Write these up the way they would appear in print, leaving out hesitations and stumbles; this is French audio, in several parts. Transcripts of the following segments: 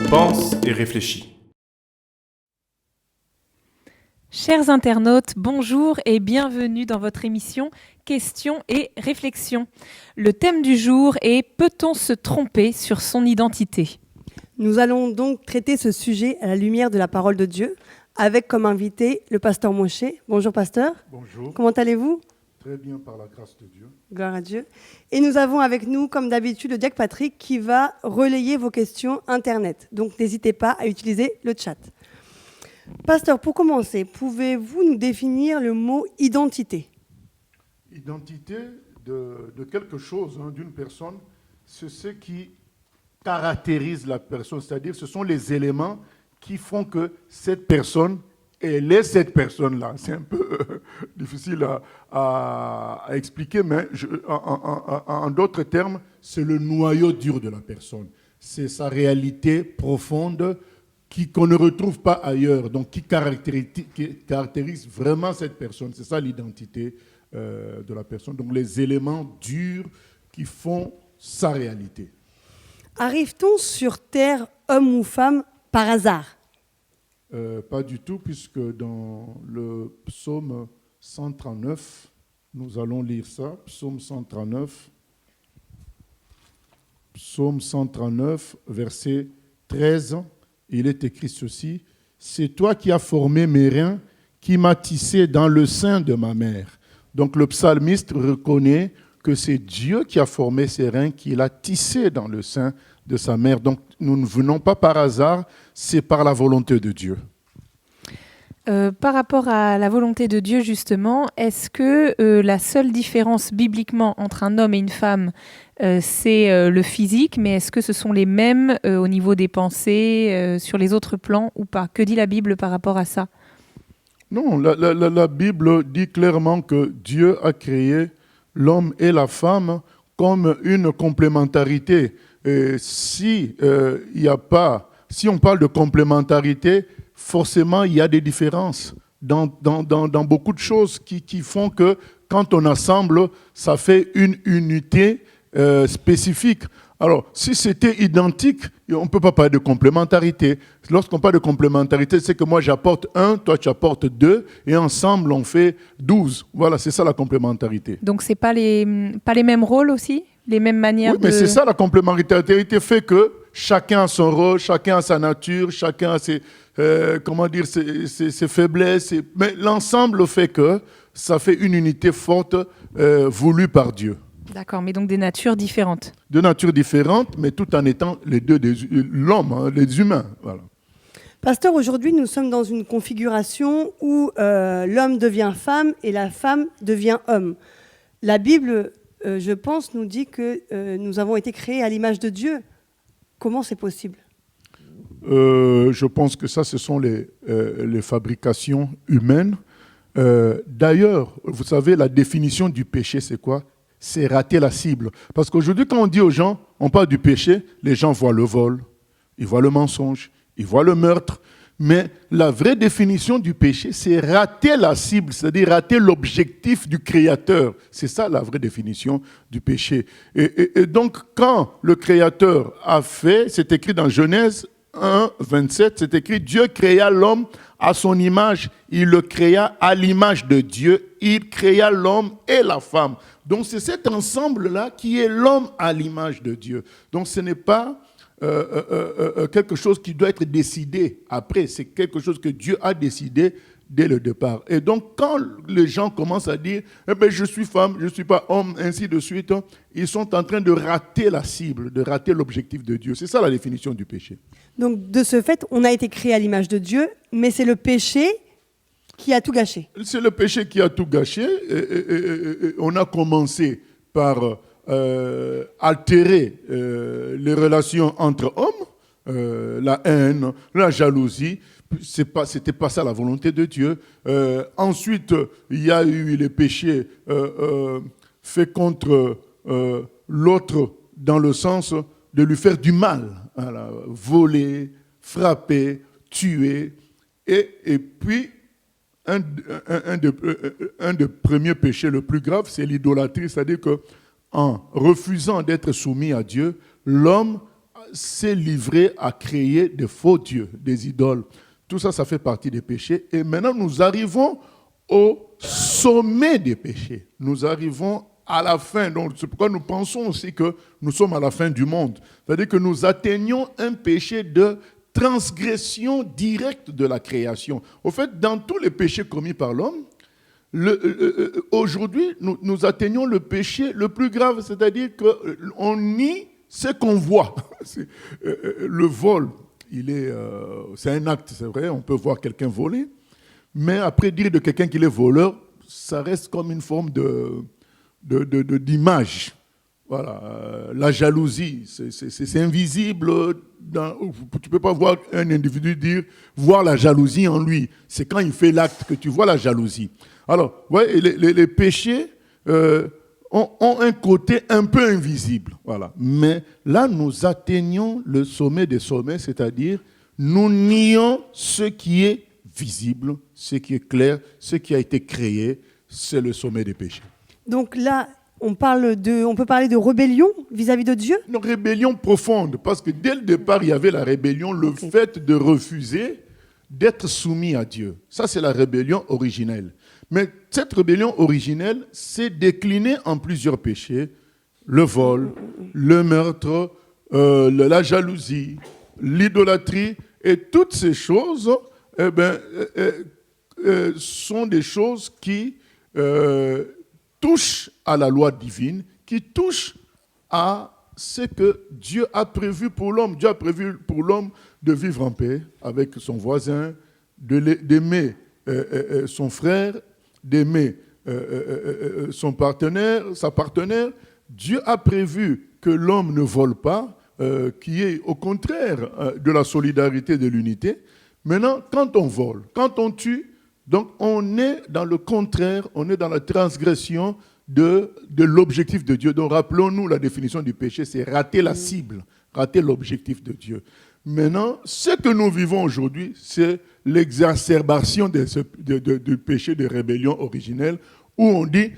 pense et réfléchis. Chers internautes, bonjour et bienvenue dans votre émission Questions et réflexions. Le thème du jour est « Peut-on se tromper sur son identité ?» Nous allons donc traiter ce sujet à la lumière de la parole de Dieu, avec comme invité le pasteur Moshe. Bonjour pasteur. Bonjour. Comment allez-vous? Très bien par la grâce de Dieu. Gloire à Dieu. Et nous avons avec nous, comme d'habitude, le diacre Patrick qui va relayer vos questions Internet. Donc n'hésitez pas à utiliser le chat. Pasteur, pour commencer, pouvez-vous nous définir le mot identité? Identité de quelque chose, d'une personne, c'est ce qui caractérise la personne, c'est-à-dire ce sont les éléments qui font que cette personne, elle est cette personne-là. C'est un peu difficile à expliquer, mais en d'autres termes, c'est le noyau dur de la personne. C'est sa réalité profonde qu'on ne retrouve pas ailleurs, donc qui caractérise vraiment cette personne. C'est ça l'identité de la personne, donc les éléments durs qui font sa réalité. Arrive-t-on sur Terre, homme ou femme, par hasard? Pas du tout, puisque dans le psaume 139, nous allons lire ça, psaume 139, verset 13, il est écrit ceci: « C'est toi qui as formé mes reins, qui m'as tissé dans le sein de ma mère. » Donc le psalmiste reconnaît que c'est Dieu qui a formé ses reins, qui l'a tissé dans le sein de sa mère. Donc nous ne venons pas par hasard, c'est par la volonté de Dieu. Par rapport à la volonté de Dieu, justement, est-ce que la seule différence bibliquement entre un homme et une femme, c'est le physique, mais est-ce que ce sont les mêmes au niveau des pensées, sur les autres plans ou pas? Que dit la Bible par rapport à ça? Non, la Bible dit clairement que Dieu a créé l'homme et la femme comme une complémentarité. Et si on parle de complémentarité, forcément, il y a des différences dans beaucoup de choses qui font que quand on assemble, ça fait une unité spécifique. Alors, si c'était identique, on ne peut pas parler de complémentarité. Lorsqu'on parle de complémentarité, c'est que moi j'apporte 1, toi tu apportes 2, et ensemble on fait 12. Voilà, c'est ça la complémentarité. Donc, ce n'est pas les mêmes rôles aussi? Les mêmes manières Oui, mais c'est ça la complémentarité, fait que chacun a son rôle, chacun a sa nature, chacun a ses faiblesses. Mais l'ensemble fait que ça fait une unité forte voulue par Dieu. D'accord, mais donc des natures différentes. De natures différentes, mais tout en étant les deux l'homme, les humains. Voilà. Pasteur, aujourd'hui, nous sommes dans une configuration où l'homme devient femme et la femme devient homme. La Bible, je pense, nous dit que nous avons été créés à l'image de Dieu. Comment c'est possible? Je pense que ça, ce sont les fabrications humaines. D'ailleurs, vous savez, la définition du péché, c'est quoi? C'est rater la cible. Parce qu'aujourd'hui, quand on dit aux gens, on parle du péché, les gens voient le vol, ils voient le mensonge, ils voient le meurtre. Mais la vraie définition du péché, c'est rater la cible, c'est-à-dire rater l'objectif du Créateur. C'est ça la vraie définition du péché. Et donc, quand le Créateur a fait, c'est écrit dans Genèse 1, 27, c'est écrit « Dieu créa l'homme à son image, il le créa à l'image de Dieu, il créa l'homme et la femme. » Donc c'est cet ensemble-là qui est l'homme à l'image de Dieu. Donc ce n'est pas quelque chose qui doit être décidé après, c'est quelque chose que Dieu a décidé dès le départ. Et donc quand les gens commencent à dire « je suis femme, je ne suis pas homme », ainsi de suite, ils sont en train de rater la cible, de rater l'objectif de Dieu. C'est ça la définition du péché. Donc de ce fait, on a été créé à l'image de Dieu, mais c'est le péché qui a tout gâché. C'est le péché qui a tout gâché. On a commencé par altérer les relations entre hommes, la haine, la jalousie. C'était pas ça la volonté de Dieu. Ensuite, il y a eu les péchés faits contre l'autre dans le sens de lui faire du mal. Voilà, voler, frapper, tuer. Et puis, un des premiers péchés le plus grave, c'est l'idolâtrie. C'est-à-dire qu'en refusant d'être soumis à Dieu, l'homme s'est livré à créer des faux dieux, des idoles. Tout ça, ça fait partie des péchés. Et maintenant, nous arrivons au sommet des péchés. Nous arrivons à la fin. Donc, c'est pourquoi nous pensons aussi que nous sommes à la fin du monde. C'est-à-dire que nous atteignons un péché de transgression directe de la création. Au fait, dans tous les péchés commis par l'homme, aujourd'hui, nous atteignons le péché le plus grave, c'est-à-dire qu'on nie ce qu'on voit. Le vol, c'est un acte, c'est vrai, on peut voir quelqu'un voler, mais après dire de quelqu'un qu'il est voleur, ça reste comme une forme d'image. Voilà, la jalousie, c'est invisible. Tu ne peux pas voir un individu voir la jalousie en lui. C'est quand il fait l'acte que tu vois la jalousie. Alors, ouais, les péchés ont un côté un peu invisible. Voilà. Mais là, nous atteignons le sommet des sommets, c'est-à-dire nous nions ce qui est visible, ce qui est clair, ce qui a été créé. C'est le sommet des péchés. Donc là, on peut parler de rébellion vis-à-vis de Dieu ? Une rébellion profonde, parce que dès le départ, il y avait la rébellion, le fait de refuser d'être soumis à Dieu. Ça, c'est la rébellion originelle. Mais cette rébellion originelle s'est déclinée en plusieurs péchés. Le vol, le meurtre, la jalousie, l'idolâtrie, et toutes ces choses sont des choses qui touchent à la loi divine, qui touchent à ce que Dieu a prévu pour l'homme. Dieu a prévu pour l'homme de vivre en paix avec son voisin, d'aimer son frère, d'aimer son partenaire, sa partenaire. Dieu a prévu que l'homme ne vole pas, qui est au contraire de la solidarité et de l'unité. Maintenant, quand on vole, quand on tue, donc on est dans le contraire, on est dans la transgression de l'objectif de Dieu. Donc rappelons-nous la définition du péché, c'est rater la cible, rater l'objectif de Dieu. Maintenant, ce que nous vivons aujourd'hui, c'est l'exacerbation du péché de rébellion originelle, où on dit,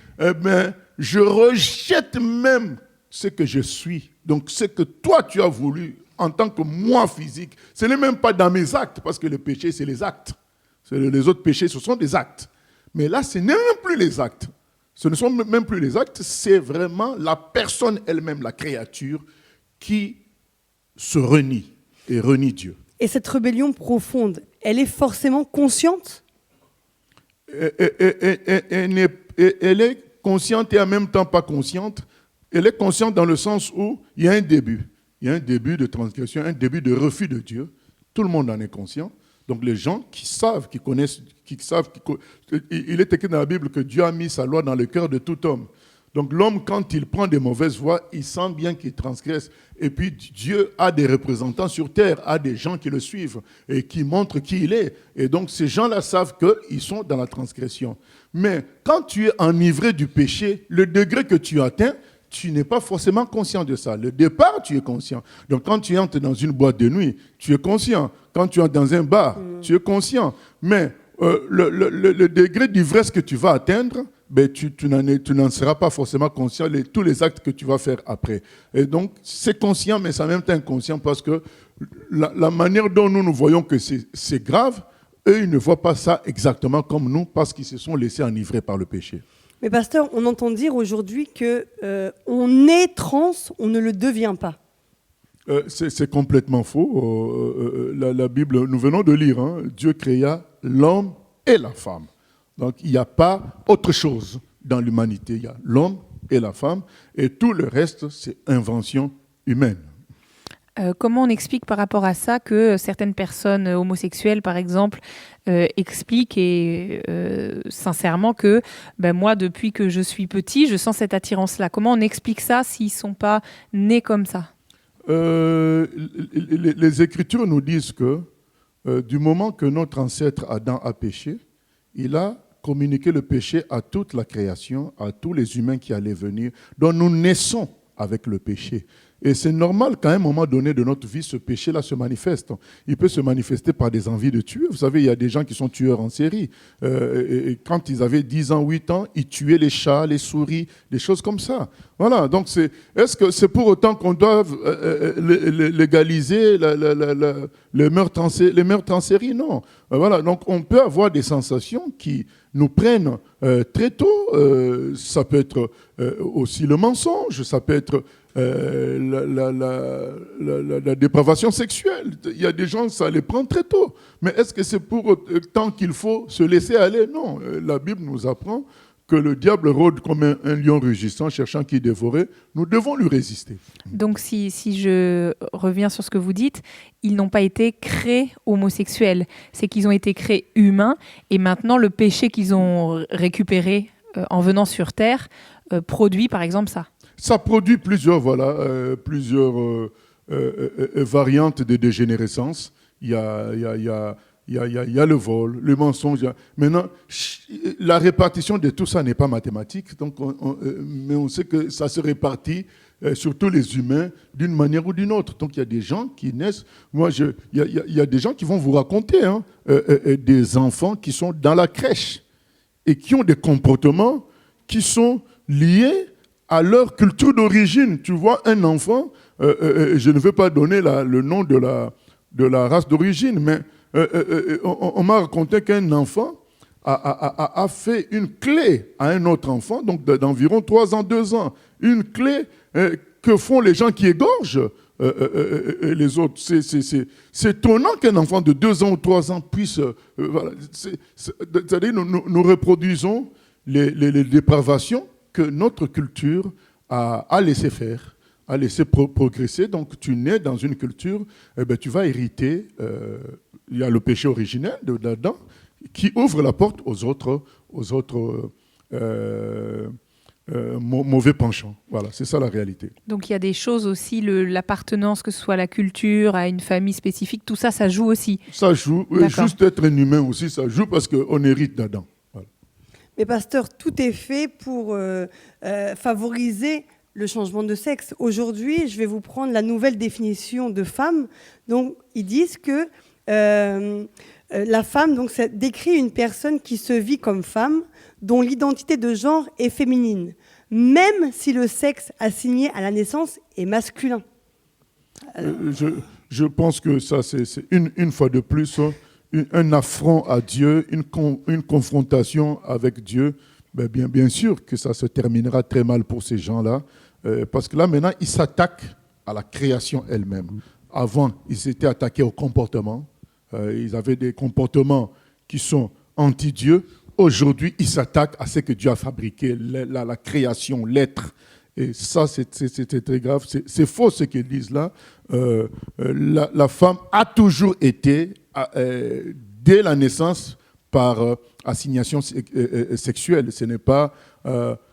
je rejette même ce que je suis. Donc ce que toi tu as voulu en tant que moi physique, ce n'est même pas dans mes actes, parce que le péché, c'est les actes. Les autres péchés, ce sont des actes. Mais là, ce n'est même plus les actes. Ce ne sont même plus les actes, c'est vraiment la personne elle-même, la créature, qui se renie et renie Dieu. Et cette rébellion profonde, elle est forcément consciente ? Elle est consciente et en même temps pas consciente. Elle est consciente dans le sens où il y a un début. Il y a un début de transgression, un début de refus de Dieu. Tout le monde en est conscient. Donc les gens qui savent, qui connaissent, il est écrit dans la Bible que Dieu a mis sa loi dans le cœur de tout homme. Donc l'homme, quand il prend des mauvaises voies, il sent bien qu'il transgresse. Et puis Dieu a des représentants sur terre, a des gens qui le suivent et qui montrent qui il est. Et donc ces gens-là savent qu'ils sont dans la transgression. Mais quand tu es enivré du péché, le degré que tu atteins, tu n'es pas forcément conscient de ça. Le départ, tu es conscient. Donc, quand tu entres dans une boîte de nuit, tu es conscient. Quand tu entres dans un bar, tu es conscient. Mais le degré d'ivresse que tu vas atteindre, tu n'en seras pas forcément conscient de tous les actes que tu vas faire après. Et donc, c'est conscient, mais c'est en même temps inconscient parce que la manière dont nous voyons que c'est grave, eux, ils ne voient pas ça exactement comme nous parce qu'ils se sont laissés enivrer par le péché. Mais pasteur, on entend dire aujourd'hui qu'on est trans, on ne le devient pas. C'est complètement faux. La Bible, nous venons de lire, Dieu créa l'homme et la femme. Donc il n'y a pas autre chose dans l'humanité. Il y a l'homme et la femme, et tout le reste, c'est invention humaine. Comment on explique par rapport à ça que certaines personnes homosexuelles, par exemple, expliquent sincèrement que moi, depuis que je suis petit, je sens cette attirance-là. Comment on explique ça s'ils ne sont pas nés comme ça ? Les Écritures nous disent que du moment que notre ancêtre Adam a péché, il a communiqué le péché à toute la création, à tous les humains qui allaient venir. Donc nous naissons avec le péché. Et c'est normal qu'à un moment donné de notre vie, ce péché-là se manifeste. Il peut se manifester par des envies de tuer. Vous savez, il y a des gens qui sont tueurs en série. Et quand ils avaient 10 ans, 8 ans, ils tuaient les chats, les souris, des choses comme ça. Voilà, donc est-ce que c'est pour autant qu'on doit légaliser les meurtres en série? Non. Voilà, donc on peut avoir des sensations qui nous prennent très tôt. Ça peut être aussi le mensonge, ça peut être la dépravation sexuelle. Il y a des gens, ça les prend très tôt. Mais est-ce que c'est pour autant qu'il faut se laisser aller? Non. La Bible nous apprend que le diable rôde comme un lion rugissant, cherchant qui dévorer. Nous devons lui résister. Donc, si je reviens sur ce que vous dites, ils n'ont pas été créés homosexuels. C'est qu'ils ont été créés humains. Et maintenant, le péché qu'ils ont récupéré en venant sur Terre produit, par exemple, ça. Ça produit plusieurs variantes de dégénérescence. Il y a le vol, le mensonge. Maintenant, la répartition de tout ça n'est pas mathématique, donc mais on sait que ça se répartit sur tous les humains d'une manière ou d'une autre. Donc il y a des gens qui naissent. Il y a des gens qui vont vous raconter des enfants qui sont dans la crèche et qui ont des comportements qui sont liés à leur culture d'origine. Tu vois, un enfant, je ne veux pas donner le nom de la race d'origine, mais on m'a raconté qu'un enfant a fait une clé à un autre enfant, donc d'environ 3 ans, 2 ans. Une clé que font les gens qui égorgent les autres. C'est étonnant qu'un enfant de 2 ans ou 3 ans puisse... voilà. C'est-à-dire nous reproduisons les dépravations que notre culture a laissé faire, a laissé progresser. Donc, tu nais dans une culture, tu vas hériter. Il y a le péché originel là-dedans qui ouvre la porte aux autres mauvais penchants. Voilà, c'est ça la réalité. Donc, il y a des choses aussi, l'appartenance, que ce soit à la culture, à une famille spécifique, tout ça, ça joue aussi. Ça joue. Juste être un humain aussi, ça joue parce qu'on hérite là-dedans. Mais pasteur, tout est fait pour favoriser le changement de sexe. Aujourd'hui, je vais vous prendre la nouvelle définition de femme. Donc, ils disent que la femme, donc, ça décrit une personne qui se vit comme femme, dont l'identité de genre est féminine, même si le sexe assigné à la naissance est masculin. Je pense que ça, c'est une fois de plus... un affront à Dieu, une confrontation avec Dieu, bien sûr que ça se terminera très mal pour ces gens-là, parce que là, maintenant, ils s'attaquent à la création elle-même. Avant, ils s'étaient attaqués au comportement. Ils avaient des comportements qui sont anti-Dieu. Aujourd'hui, ils s'attaquent à ce que Dieu a fabriqué, la création, l'être. Et ça, c'est très grave. C'est faux ce qu'ils disent là. La femme a toujours été, dès la naissance, par assignation sexuelle. Ce n'est pas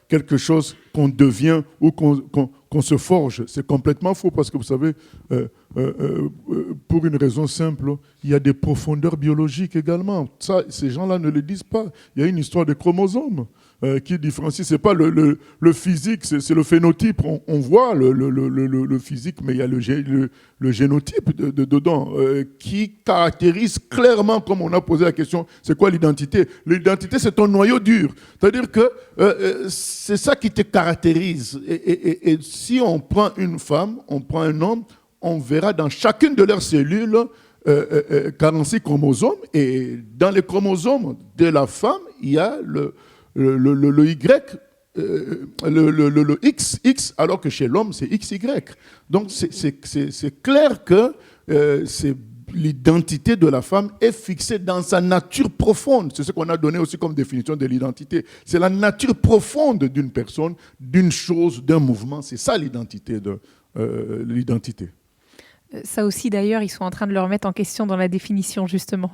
quelque chose qu'on devient ou qu'on se forge. C'est complètement faux parce que vous savez, pour une raison simple, il y a des profondeurs biologiques également. Ça, ces gens-là ne le disent pas. Il y a une histoire de chromosomes qui différencie. Ce n'est pas le physique, c'est le phénotype. On voit le physique, mais il y a le génotype dedans qui caractérise clairement, comme on a posé la question, c'est quoi l'identité? L'identité, c'est ton noyau dur. C'est-à-dire que c'est ça qui te caractérise. Et si on prend une femme, on prend un homme, on verra dans chacune de leurs cellules 46 chromosomes. Et dans les chromosomes de la femme, il y a le Y, le XX, alors que chez l'homme, c'est XY. Donc, c'est clair que l'identité de la femme est fixée dans sa nature profonde. C'est ce qu'on a donné aussi comme définition de l'identité. C'est la nature profonde d'une personne, d'une chose, d'un mouvement. C'est ça l'identité. L'identité. Ça aussi, d'ailleurs, ils sont en train de le remettre en question dans la définition, justement.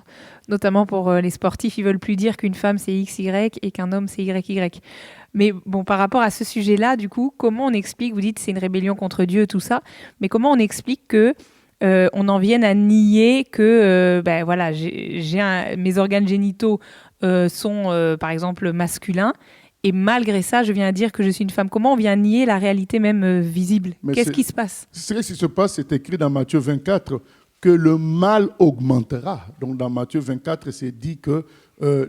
Notamment pour les sportifs, ils ne veulent plus dire qu'une femme, c'est XY et qu'un homme, c'est YY. Mais bon, par rapport à ce sujet-là, du coup, comment on explique, vous dites c'est une rébellion contre Dieu, tout ça, mais comment on explique que on en vienne à nier que voilà, mes organes génitaux sont, par exemple, masculins, et malgré ça, je viens dire que je suis une femme. Comment on vient nier la réalité même visible? Mais Qu'est-ce qui se passe? Ce qui se passe, c'est écrit dans Matthieu 24 que le mal augmentera. Donc dans Matthieu 24, c'est dit que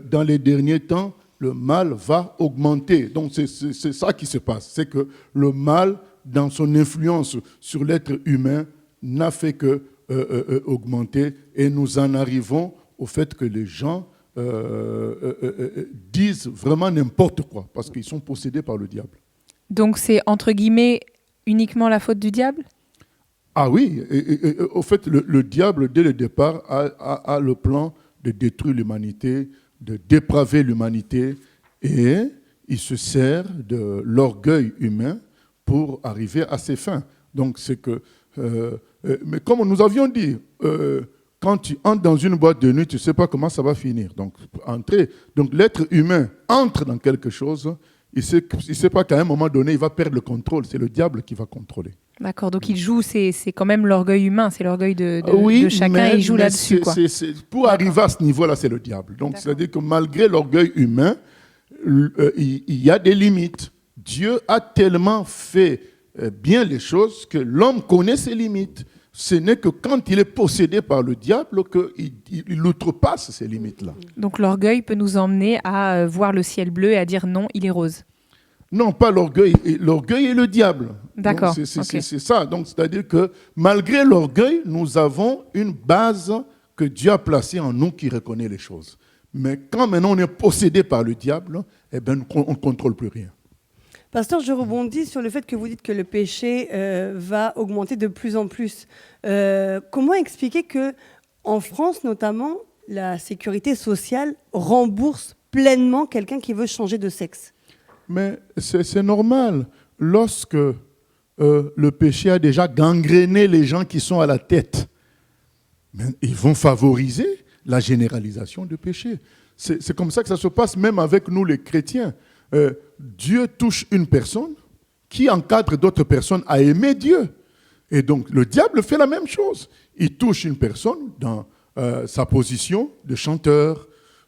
dans les derniers temps, le mal va augmenter. Donc c'est ça qui se passe. C'est que le mal, dans son influence sur l'être humain, n'a fait que augmenter. Et nous en arrivons au fait que les gens disent vraiment n'importe quoi, parce qu'ils sont possédés par le diable. Donc c'est, entre guillemets, uniquement la faute du diable? Ah oui, au fait, le diable, dès le départ, a le plan de détruire l'humanité, de dépraver l'humanité, et il se sert de l'orgueil humain pour arriver à ses fins. Donc c'est que, mais comme nous avions dit, quand tu entres dans une boîte de nuit, tu ne sais pas comment ça va finir. Donc l'être humain entre dans quelque chose, il ne sait pas qu'à un moment donné, il va perdre le contrôle. C'est le diable qui va contrôler. D'accord, donc il joue, c'est quand même l'orgueil humain, c'est l'orgueil de chacun, et il joue là-dessus. Pour arriver à ce niveau-là, c'est le diable. Donc c'est-à-dire que malgré l'orgueil humain, il y a des limites. Dieu a tellement fait bien les choses que l'homme connaît ses limites. Ce n'est que quand il est possédé par le diable qu'il outrepasse ces limites-là. Donc l'orgueil peut nous emmener à voir le ciel bleu et à dire non, il est rose. Non, pas l'orgueil. L'orgueil est le diable. D'accord. C'est ça. Donc, c'est-à-dire que malgré l'orgueil, nous avons une base que Dieu a placée en nous qui reconnaît les choses. Mais quand maintenant on est possédé par le diable, eh ben, on ne contrôle plus rien. Pasteur, je rebondis sur le fait que vous dites que le péché va augmenter de plus en plus. Comment expliquer que, en France notamment, la sécurité sociale rembourse pleinement quelqu'un qui veut changer de sexe? Mais c'est normal. Lorsque le péché a déjà gangréné les gens qui sont à la tête, mais ils vont favoriser la généralisation du péché. C'est comme ça que ça se passe, même avec nous les chrétiens. Dieu touche une personne qui encadre d'autres personnes à aimer Dieu. Et donc le diable fait la même chose. Il touche une personne dans sa position de chanteur,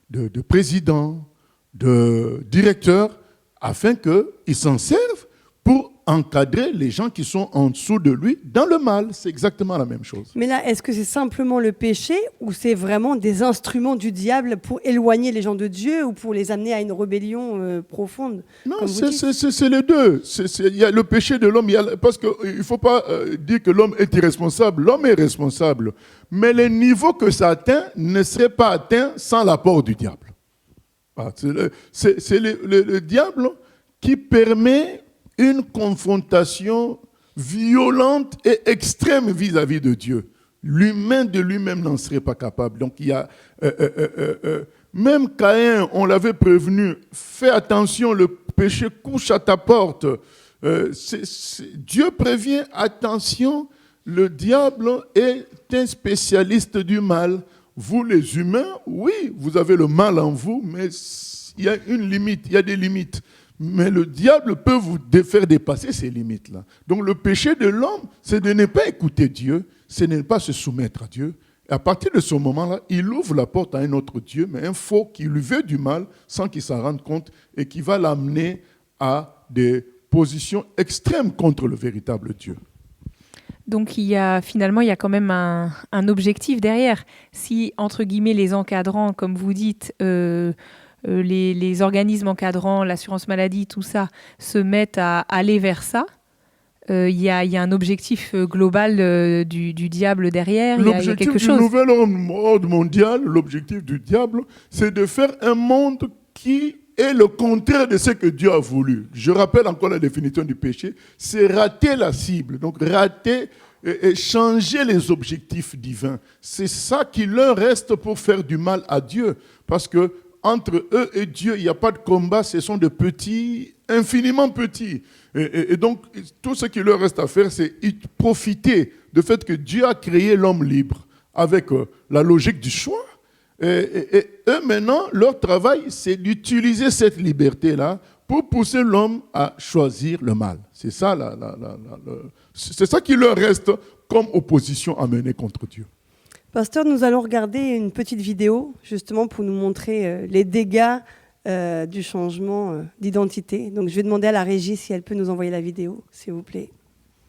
de président, de directeur, afin qu'ils s'en servent pour encadrer les gens qui sont en dessous de lui dans le mal. C'est exactement la même chose. Mais là, est-ce que c'est simplement le péché ou c'est vraiment des instruments du diable pour éloigner les gens de Dieu ou pour les amener à une rébellion profonde? Non, c'est les deux. Il y a le péché de l'homme, parce qu'il ne faut pas dire que l'homme est irresponsable. L'homme est responsable. Mais les niveaux que ça atteint ne seraient pas atteints sans l'apport du diable. C'est le diable qui permet une confrontation violente et extrême vis-à-vis de Dieu. L'humain de lui-même n'en serait pas capable. Donc il y a même Caïn, on l'avait prévenu, fais attention, le péché couche à ta porte. Dieu prévient, attention, le diable est un spécialiste du mal. Vous, les humains, oui, vous avez le mal en vous, mais il y a une limite, il y a des limites. Mais le diable peut vous faire dépasser ces limites-là. Donc le péché de l'homme, c'est de ne pas écouter Dieu, c'est de ne pas se soumettre à Dieu. Et à partir de ce moment-là, il ouvre la porte à un autre Dieu, mais un faux qui lui veut du mal sans qu'il s'en rende compte et qui va l'amener à des positions extrêmes contre le véritable Dieu. Donc finalement, il y a quand même un objectif derrière. Si, entre guillemets, les encadrants, comme vous dites, les organismes encadrants, l'assurance maladie, tout ça, se mettent à aller vers ça, il y a un objectif global du diable derrière. Il y a quelque chose. L'objectif du nouvel ordre mondial, l'objectif du diable, c'est de faire un monde qui est le contraire de ce que Dieu a voulu. Je rappelle encore la définition du péché, c'est rater la cible, donc rater et changer les objectifs divins. C'est ça qui leur reste pour faire du mal à Dieu, parce que entre eux et Dieu, il n'y a pas de combat, ce sont de petits, infiniment petits. Et donc, tout ce qui leur reste à faire, c'est profiter du fait que Dieu a créé l'homme libre avec la logique du choix. Et eux, maintenant, leur travail, c'est d'utiliser cette liberté-là pour pousser l'homme à choisir le mal. C'est ça, c'est ça qui leur reste comme opposition à mener contre Dieu. Pasteur, nous allons regarder une petite vidéo, justement, pour nous montrer les dégâts du changement d'identité. Donc je vais demander à la régie si elle peut nous envoyer la vidéo, s'il vous plaît.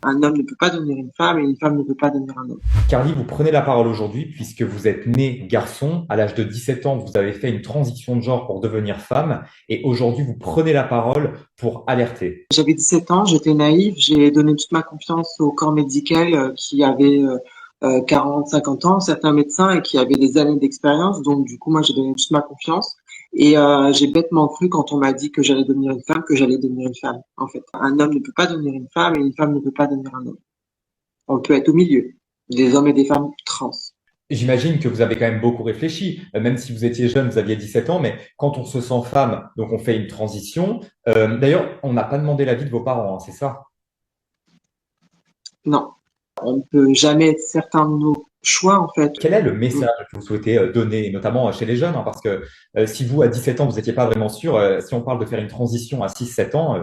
Un homme ne peut pas devenir une femme et une femme ne peut pas devenir un homme. Carly, vous prenez la parole aujourd'hui puisque vous êtes né garçon. À l'âge de 17 ans, vous avez fait une transition de genre pour devenir femme. Et aujourd'hui, vous prenez la parole pour alerter. J'avais 17 ans, j'étais naïve, j'ai donné toute ma confiance au corps médical qui avait 40, 50 ans, certains médecins, et qui avaient des années d'expérience. Donc du coup, moi, j'ai donné toute ma confiance. Et j'ai bêtement cru quand on m'a dit que j'allais devenir une femme, que j'allais devenir une femme, en fait. Un homme ne peut pas devenir une femme et une femme ne peut pas devenir un homme. On peut être au milieu, des hommes et des femmes trans. J'imagine que vous avez quand même beaucoup réfléchi, même si vous étiez jeune, vous aviez 17 ans, mais quand on se sent femme, donc on fait une transition. D'ailleurs, on n'a pas demandé l'avis de vos parents, hein, c'est ça? Non, on ne peut jamais être certain de nos choix, en fait. Quel est le message que vous souhaitez donner, notamment chez les jeunes, hein, parce que si vous, à 17 ans, vous n'étiez pas vraiment sûr, si on parle de faire une transition à 6-7 ans,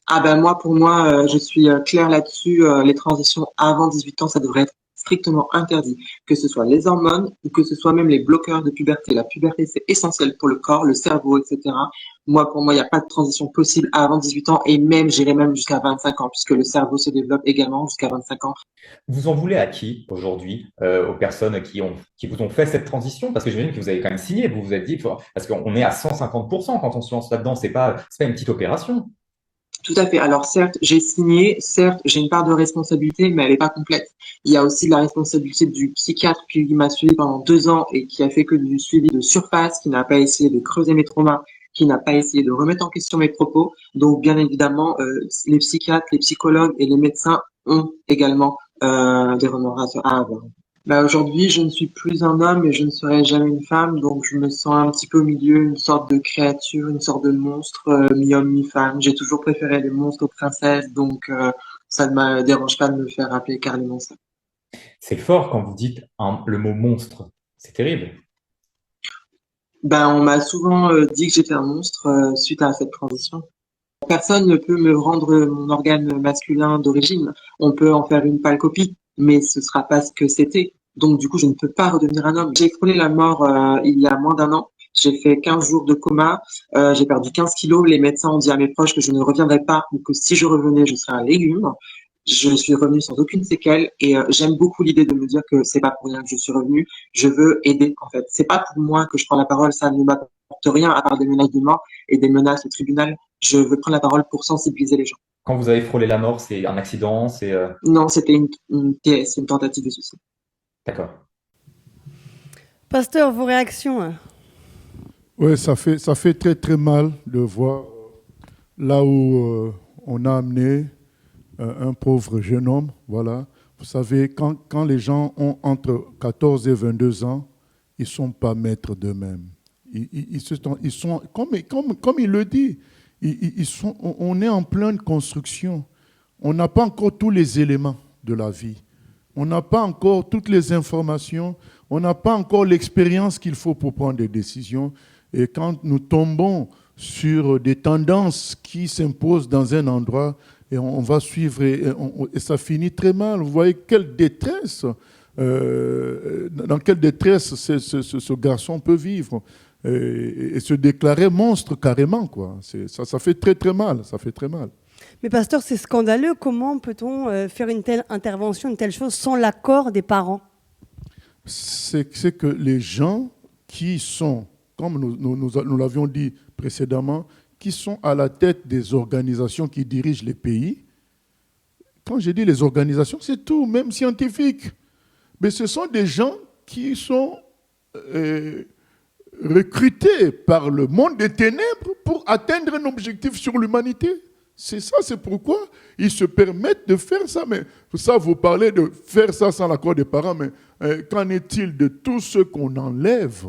Ah ben moi, pour moi, je suis claire là-dessus. Les transitions avant 18 ans, ça devrait être strictement interdit, que ce soit les hormones ou que ce soit même les bloqueurs de puberté. La puberté, c'est essentiel pour le corps, le cerveau, etc. Moi, pour moi, il n'y a pas de transition possible avant 18 ans et même, j'irai même jusqu'à 25 ans, puisque le cerveau se développe également jusqu'à 25 ans. vous en voulez à qui aujourd'hui, aux personnes qui vous ont fait cette transition? Parce que j'imagine que vous avez quand même signé, vous vous êtes dit, parce qu'on est à 150% quand on se lance là-dedans, c'est pas une petite opération. Tout à fait. Alors certes, j'ai signé, certes, j'ai une part de responsabilité, mais elle n'est pas complète. Il y a aussi la responsabilité du psychiatre qui m'a suivi pendant 2 ans et qui a fait que du suivi de surface, qui n'a pas essayé de creuser mes traumas, qui n'a pas essayé de remettre en question mes propos. Donc bien évidemment, les psychiatres, les psychologues et les médecins ont également des remords à avoir. Bah aujourd'hui, je ne suis plus un homme et je ne serai jamais une femme, donc je me sens un petit peu au milieu, une sorte de créature, une sorte de monstre, mi-homme, mi-femme. J'ai toujours préféré les monstres aux princesses, donc ça ne me dérange pas de me faire appeler Carly Monstre. C'est fort quand vous dites le mot monstre. C'est terrible. Ben, on m'a souvent dit que j'étais un monstre suite à cette transition. Personne ne peut me rendre mon organe masculin d'origine. On peut en faire une pâle copie, mais ce sera pas ce que c'était. Donc du coup, je ne peux pas redevenir un homme. J'ai frôlé la mort il y a moins d'un an. J'ai fait 15 jours de coma. J'ai perdu 15 kilos. Les médecins ont dit à mes proches que je ne reviendrais pas ou que si je revenais, je serais un légume. Je suis revenue sans aucune séquelle et j'aime beaucoup l'idée de me dire que c'est pas pour rien que je suis revenue. Je veux aider en fait. C'est pas pour moi que je prends la parole. Ça ne m'apporte rien à part des menaces de mort et des menaces au tribunal. Je veux prendre la parole pour sensibiliser les gens. Quand vous avez frôlé la mort, c'est un accident, Non, c'était une TS, une tentative de suicide. D'accord. Pasteur, vos réactions? Oui, ça fait très très mal de voir là où on a amené un pauvre jeune homme. Voilà. Vous savez, quand les gens ont entre 14 et 22 ans, ils ne sont pas maîtres d'eux-mêmes. Ils sont comme il le dit, on est en pleine construction. On n'a pas encore tous les éléments de la vie. On n'a pas encore toutes les informations. On n'a pas encore l'expérience qu'il faut pour prendre des décisions. Et quand nous tombons sur des tendances qui s'imposent dans un endroit, et on va suivre, et ça finit très mal. Vous voyez quelle détresse, dans quelle détresse ce garçon peut vivre, et se déclarer monstre carrément, quoi. Ça fait très très mal, ça fait très mal. Mais pasteur, c'est scandaleux. Comment peut-on faire une telle intervention, une telle chose sans l'accord des parents? C'est que les gens qui sont, comme nous l'avions dit précédemment, qui sont à la tête des organisations qui dirigent les pays. Quand je dis les organisations, c'est tout, même scientifique. Mais ce sont des gens qui sont recrutés par le monde des ténèbres pour atteindre un objectif sur l'humanité. C'est ça, c'est pourquoi ils se permettent de faire ça. Mais ça, vous parlez de faire ça sans l'accord des parents, mais qu'en est-il de tout ce qu'on enlève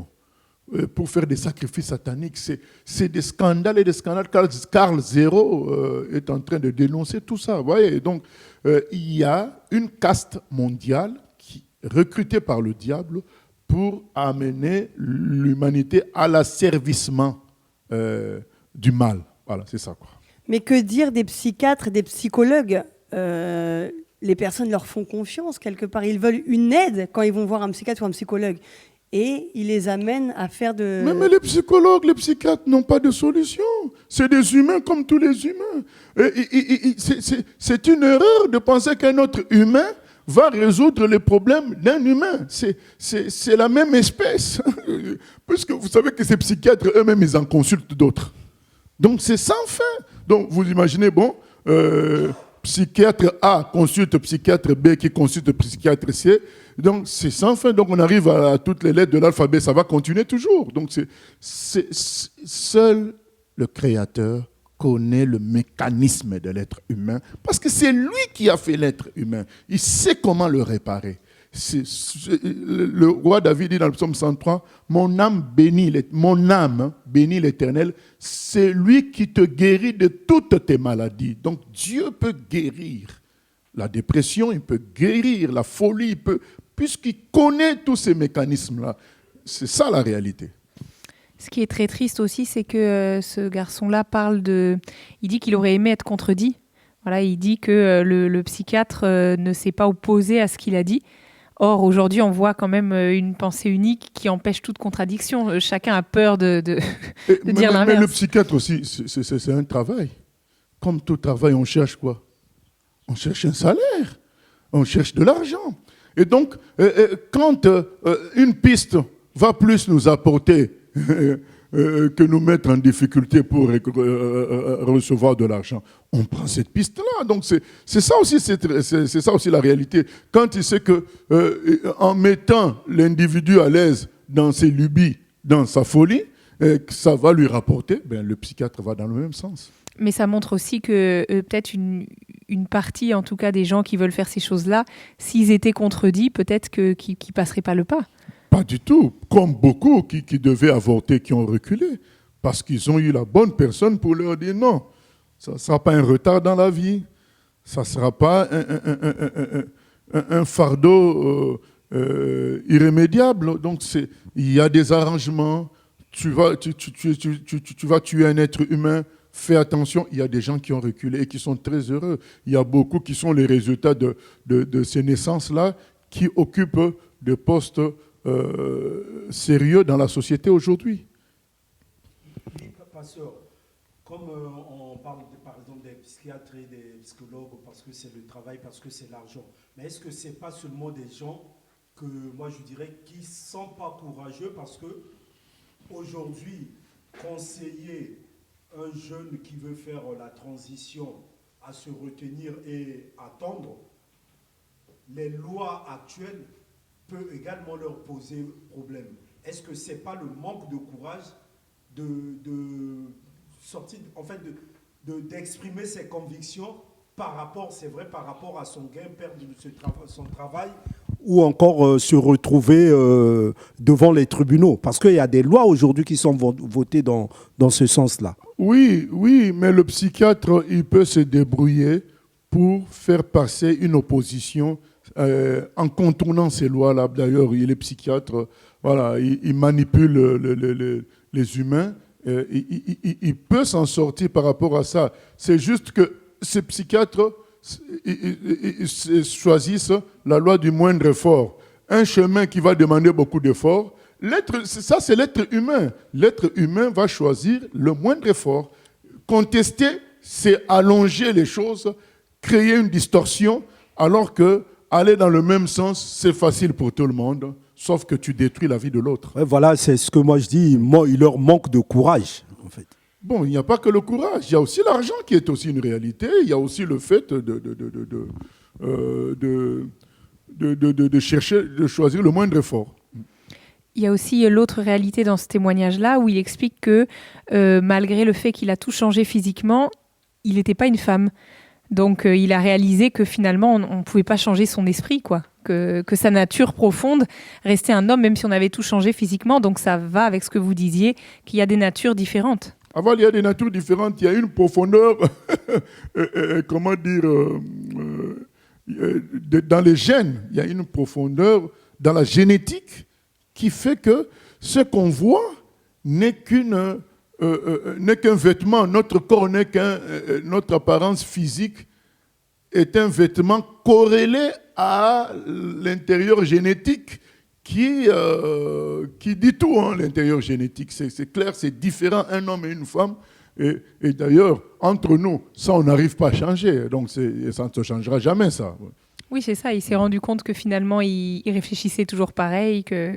pour faire des sacrifices sataniques? C'est des scandales et des scandales. Carl Zero est en train de dénoncer tout ça. Vous voyez? Donc, il y a une caste mondiale recrutée par le diable pour amener l'humanité à l'asservissement du mal. Voilà, c'est ça, quoi. Mais que dire des psychiatres et des psychologues? Les personnes leur font confiance quelque part. Ils veulent une aide quand ils vont voir un psychiatre ou un psychologue. et il les amène à faire de... Mais les psychologues, les psychiatres n'ont pas de solution. C'est des humains comme tous les humains. C'est une erreur de penser qu'un autre humain va résoudre les problèmes d'un humain. C'est la même espèce. Puisque vous savez que ces psychiatres eux-mêmes, ils en consultent d'autres. Donc c'est sans fin. Donc vous imaginez, bon, psychiatre A consulte psychiatre B qui consulte psychiatre C. Donc c'est sans fin. Donc on arrive à toutes les lettres de l'alphabet. Ça va continuer toujours. Donc seul le Créateur connaît le mécanisme de l'être humain parce que c'est lui qui a fait l'être humain. Il sait comment le réparer. Le roi David dit dans le psaume 103, mon âme bénit l'Éternel, c'est lui qui te guérit de toutes tes maladies. Donc Dieu peut guérir la dépression, il peut guérir la folie, puisqu'il connaît tous ces mécanismes-là. C'est ça la réalité. Ce qui est très triste aussi, c'est que ce garçon-là il dit qu'il aurait aimé être contredit. Voilà, il dit que le psychiatre ne s'est pas opposé à ce qu'il a dit. Or, aujourd'hui, on voit quand même une pensée unique qui empêche toute contradiction. Chacun a peur de dire l'inverse. Mais le psychiatre aussi, c'est un travail. Comme tout travail, on cherche quoi? On cherche un salaire. On cherche de l'argent. Et donc, quand une piste va plus nous apporter que nous mettre en difficulté pour recevoir de l'argent, on prend cette piste-là. Donc c'est ça aussi, c'est ça aussi la réalité. Quand il sait que en mettant l'individu à l'aise dans ses lubies, dans sa folie, ça va lui rapporter, le psychiatre va dans le même sens. Mais ça montre aussi que peut-être une partie, en tout cas, des gens qui veulent faire ces choses-là, s'ils étaient contredits, peut-être qu'ils ne passeraient pas le pas. Pas du tout. Comme beaucoup qui devaient avorter, qui ont reculé. Parce qu'ils ont eu la bonne personne pour leur dire non. Ça ne sera pas un retard dans la vie. Ça ne sera pas un fardeau irrémédiable. Donc il y a des arrangements. Tu vas tuer un être humain. Fais attention, il y a des gens qui ont reculé et qui sont très heureux. Il y a beaucoup qui sont les résultats de ces naissances-là qui occupent des postes sérieux dans la société aujourd'hui. Pasteur, comme on parle par exemple des psychiatres et des psychologues parce que c'est le travail, parce que c'est l'argent, mais est-ce que ce n'est pas seulement des gens que moi je dirais qui ne sont pas courageux parce que aujourd'hui, conseiller un jeune qui veut faire la transition à se retenir et attendre, les lois actuelles peut également leur poser problème. Est-ce que ce n'est pas le manque de courage de sortir, en fait, d'exprimer ses convictions par rapport, c'est vrai, par rapport à son gain, perdre son travail, ou encore se retrouver devant les tribunaux? Parce qu'il y a des lois aujourd'hui qui sont votées dans ce sens-là. Oui, mais le psychiatre, il peut se débrouiller pour faire passer une opposition en contournant ces lois-là. D'ailleurs, il est psychiatre, voilà, il manipule les humains, il peut s'en sortir par rapport à ça. C'est juste que ces psychiatres ils choisissent la loi du moindre effort. Un chemin qui va demander beaucoup d'efforts. Ça, c'est l'être humain. L'être humain va choisir le moindre effort. Contester, c'est allonger les choses, créer une distorsion, alors que aller dans le même sens, c'est facile pour tout le monde, sauf que tu détruis la vie de l'autre. Ouais, voilà, c'est ce que moi je dis. Il leur manque de courage, en fait. Bon, il n'y a pas que le courage. Il y a aussi l'argent qui est aussi une réalité. Il y a aussi le fait de chercher, de choisir le moindre effort. Il y a aussi l'autre réalité dans ce témoignage-là où il explique que malgré le fait qu'il a tout changé physiquement, il n'était pas une femme. Donc il a réalisé que finalement on ne pouvait pas changer son esprit, quoi. Que sa nature profonde restait un homme même si on avait tout changé physiquement. Donc ça va avec ce que vous disiez, qu'il y a des natures différentes. Avant, il y a des natures différentes. Il y a une profondeur, comment dire, dans les gènes. Il y a une profondeur dans la génétique qui fait que ce qu'on voit n'est qu'un vêtement. Notre corps n'est notre apparence physique est un vêtement corrélé à l'intérieur génétique qui dit tout, hein, l'intérieur génétique. C'est clair, c'est différent, un homme et une femme. Et d'ailleurs, entre nous, ça, on n'arrive pas à changer. Donc, ça ne se changera jamais, ça. Oui, c'est ça. Il s'est rendu compte que finalement, il réfléchissait toujours pareil, qu'il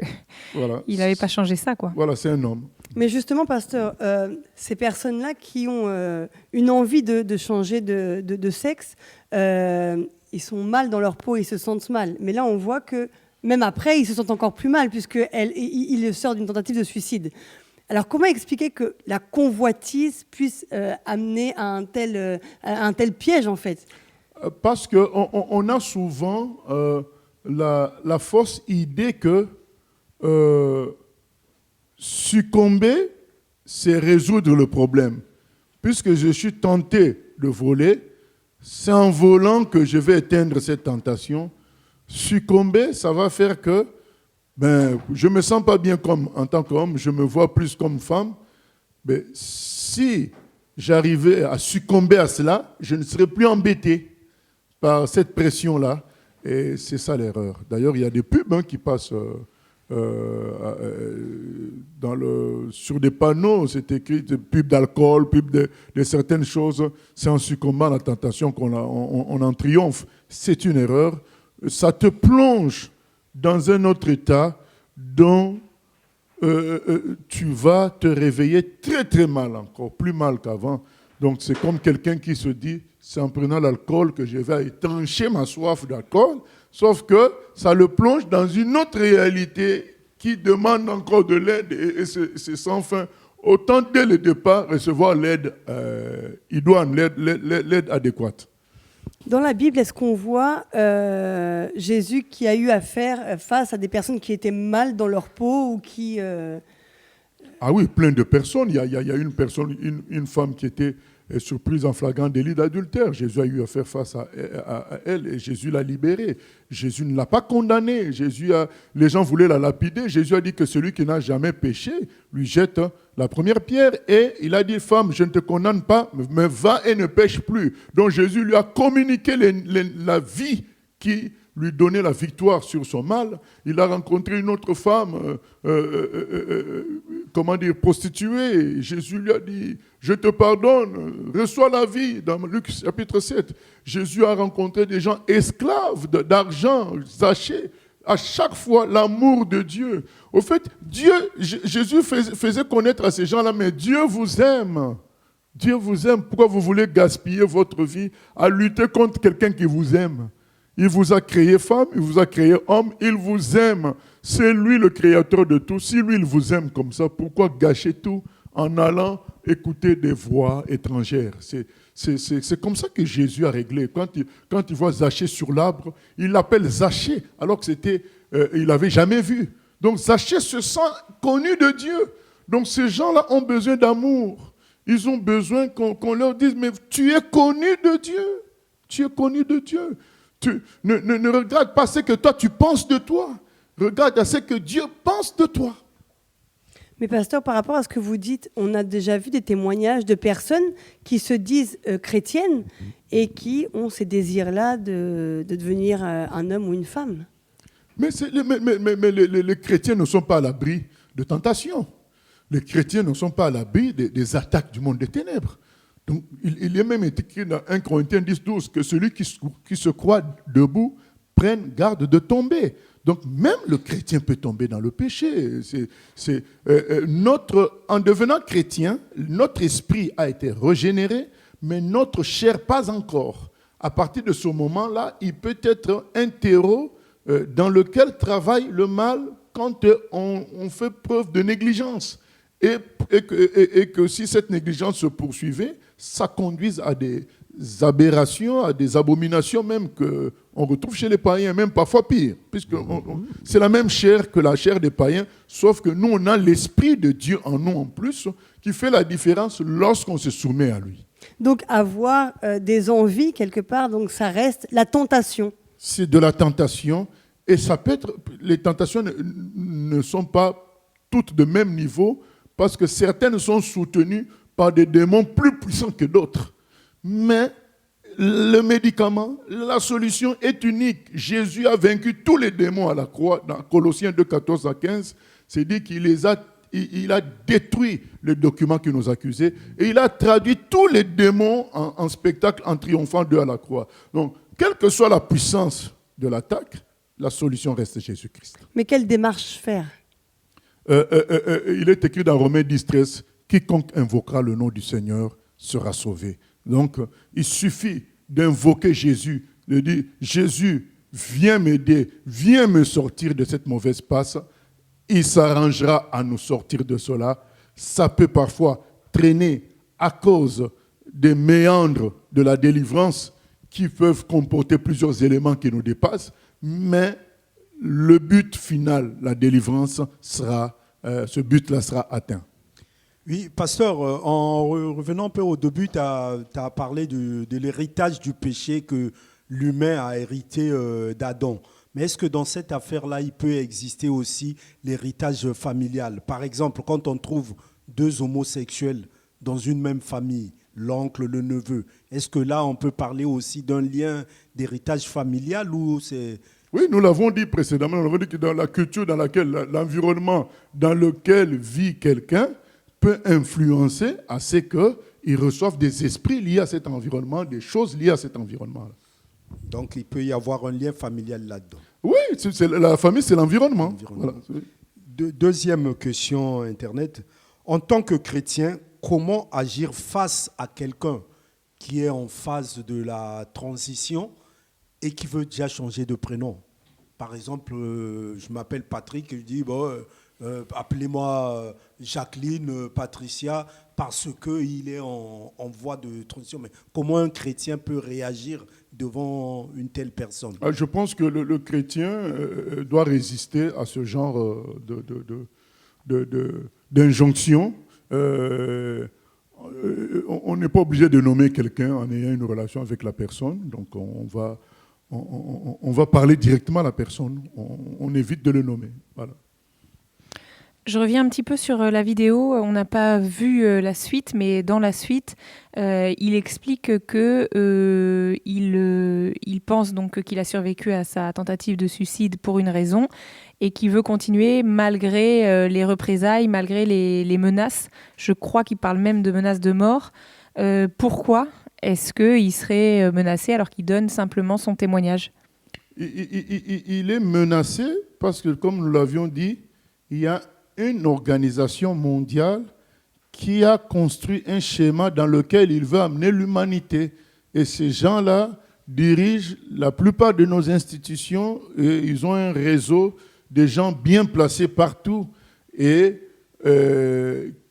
Voilà. n'avait pas changé ça, quoi. Voilà, c'est un homme. Mais justement, pasteur, ces personnes-là qui ont une envie de changer de sexe, ils sont mal dans leur peau, ils se sentent mal. Mais là, on voit que même après, ils se sentent encore plus mal puisqu'il sort d'une tentative de suicide. Alors, comment expliquer que la convoitise puisse amener à un tel piège, en fait? Parce qu'on a souvent la fausse idée que succomber, c'est résoudre le problème. Puisque je suis tenté de voler, c'est en volant que je vais éteindre cette tentation. Succomber, ça va faire que je ne me sens pas bien en tant qu'homme, je me vois plus comme femme. Mais si j'arrivais à succomber à cela, je ne serais plus embêté par cette pression-là. Et c'est ça l'erreur. D'ailleurs, il y a des pubs qui passent sur des panneaux, c'est écrit pub d'alcool, pub de certaines choses. C'est en succombant à la tentation qu'on en triomphe. C'est une erreur. Ça te plonge dans un autre état dont tu vas te réveiller très très mal, encore plus mal qu'avant. Donc c'est comme quelqu'un qui se dit, c'est en prenant l'alcool que je vais étancher ma soif d'alcool, sauf que ça le plonge dans une autre réalité qui demande encore de l'aide et c'est sans fin. Autant dès le départ recevoir l'aide idoine, l'aide adéquate. Dans la Bible, est-ce qu'on voit Jésus qui a eu à faire face à des personnes qui étaient mal dans leur peau ou qui... Ah oui, plein de personnes. Il y a une personne, une femme qui était surprise en flagrant délit d'adultère. Jésus a eu à faire face à elle et Jésus l'a libérée. Jésus ne l'a pas condamnée. Les gens voulaient la lapider. Jésus a dit que celui qui n'a jamais péché lui jette la première pierre et il a dit, femme, je ne te condamne pas, mais va et ne pêche plus. Donc Jésus lui a communiqué la vie qui lui donnait la victoire sur son mal. Il a rencontré une autre femme, prostituée. Jésus lui a dit, je te pardonne, reçois la vie. Dans Luc chapitre 7, Jésus a rencontré des gens esclaves d'argent, Zachée. À chaque fois, l'amour de Dieu. Au fait, Jésus faisait connaître à ces gens-là, mais Dieu vous aime. Dieu vous aime. Pourquoi vous voulez gaspiller votre vie à lutter contre quelqu'un qui vous aime? Il vous a créé femme, il vous a créé homme, il vous aime. C'est lui le créateur de tout. Si lui, il vous aime comme ça, pourquoi gâcher tout en allant écouter des voix étrangères? C'est comme ça que Jésus a réglé. Quand il voit Zachée sur l'arbre, il l'appelle Zachée, alors que il n'avait jamais vu. Donc Zachée se sent connu de Dieu. Donc ces gens-là ont besoin d'amour. Ils ont besoin qu'on leur dise, mais tu es connu de Dieu. Tu es connu de Dieu. Ne regarde pas ce que toi tu penses de toi. Regarde à ce que Dieu pense de toi. Mais pasteur, par rapport à ce que vous dites, on a déjà vu des témoignages de personnes qui se disent chrétiennes et qui ont ces désirs-là de devenir un homme ou une femme. Mais les chrétiens ne sont pas à l'abri de tentations. Les chrétiens ne sont pas à l'abri des attaques du monde des ténèbres. Donc, il est même écrit dans 1 Corinthiens 10-12 que celui qui se croit debout prenne garde de tomber. Donc, même le chrétien peut tomber dans le péché. En devenant chrétien, notre esprit a été régénéré, mais notre chair pas encore. À partir de ce moment-là, il peut être un terreau dans lequel travaille le mal quand on fait preuve de négligence. Et que si cette négligence se poursuivait, ça conduise à des aberrations, à des abominations même qu'on retrouve chez les païens, même parfois pire, puisque c'est la même chair que la chair des païens, sauf que nous, on a l'Esprit de Dieu en nous en plus, qui fait la différence lorsqu'on se soumet à lui. Donc avoir des envies quelque part, donc ça reste la tentation. C'est de la tentation, et ça peut être, les tentations ne sont pas toutes de même niveau, parce que certaines sont soutenues par des démons plus puissants que d'autres. Mais le médicament, la solution est unique. Jésus a vaincu tous les démons à la croix. Dans Colossiens 2, 14 à 15, c'est dit il a détruit les documents qui nous accusaient et il a traduit tous les démons en spectacle en triomphant d'eux à la croix. Donc, quelle que soit la puissance de l'attaque, la solution reste Jésus-Christ. Mais quelle démarche faire? Il est écrit dans Romains 10, 13, quiconque invoquera le nom du Seigneur sera sauvé. Donc, il suffit d'invoquer Jésus, de dire, Jésus, viens m'aider, viens me sortir de cette mauvaise passe. Il s'arrangera à nous sortir de cela. Ça peut parfois traîner à cause des méandres de la délivrance qui peuvent comporter plusieurs éléments qui nous dépassent, mais le but final, la délivrance, ce but-là sera atteint. Oui, pasteur, en revenant un peu au début, tu as parlé de l'héritage du péché que l'humain a hérité d'Adam. Mais est-ce que dans cette affaire-là, il peut exister aussi l'héritage familial? Par exemple, quand on trouve deux homosexuels dans une même famille, l'oncle, le neveu, est-ce que là, on peut parler aussi d'un lien d'héritage familial ou c'est... Oui, nous l'avons dit précédemment, nous l'avons dit que dans la culture dans laquelle, l'environnement dans lequel vit quelqu'un peut influencer à ce qu'ils reçoivent des esprits liés à cet environnement, des choses liées à cet environnement-là. Donc, il peut y avoir un lien familial là-dedans. Oui, la famille, c'est l'environnement. Voilà. Deuxième question, Internet. En tant que chrétien, comment agir face à quelqu'un qui est en phase de la transition et qui veut déjà changer de prénom? Par exemple, je m'appelle Patrick et je dis, appelez-moi Jacqueline, Patricia, parce qu'il est en voie de transition. Mais comment un chrétien peut réagir devant une telle personne? Je pense que le chrétien doit résister à ce genre d'injonction. On n'est pas obligé de nommer quelqu'un en ayant une relation avec la personne. Donc on va parler directement à la personne. On évite de le nommer. Voilà. Je reviens un petit peu sur la vidéo. On n'a pas vu la suite, mais dans la suite, il explique que il pense donc qu'il a survécu à sa tentative de suicide pour une raison et qu'il veut continuer malgré les représailles, malgré les menaces. Je crois qu'il parle même de menaces de mort. Pourquoi est-ce qu'il serait menacé alors qu'il donne simplement son témoignage? Il est menacé parce que, comme nous l'avions dit, il y a une organisation mondiale qui a construit un schéma dans lequel il veut amener l'humanité. Et ces gens-là dirigent la plupart de nos institutions et ils ont un réseau de gens bien placés partout et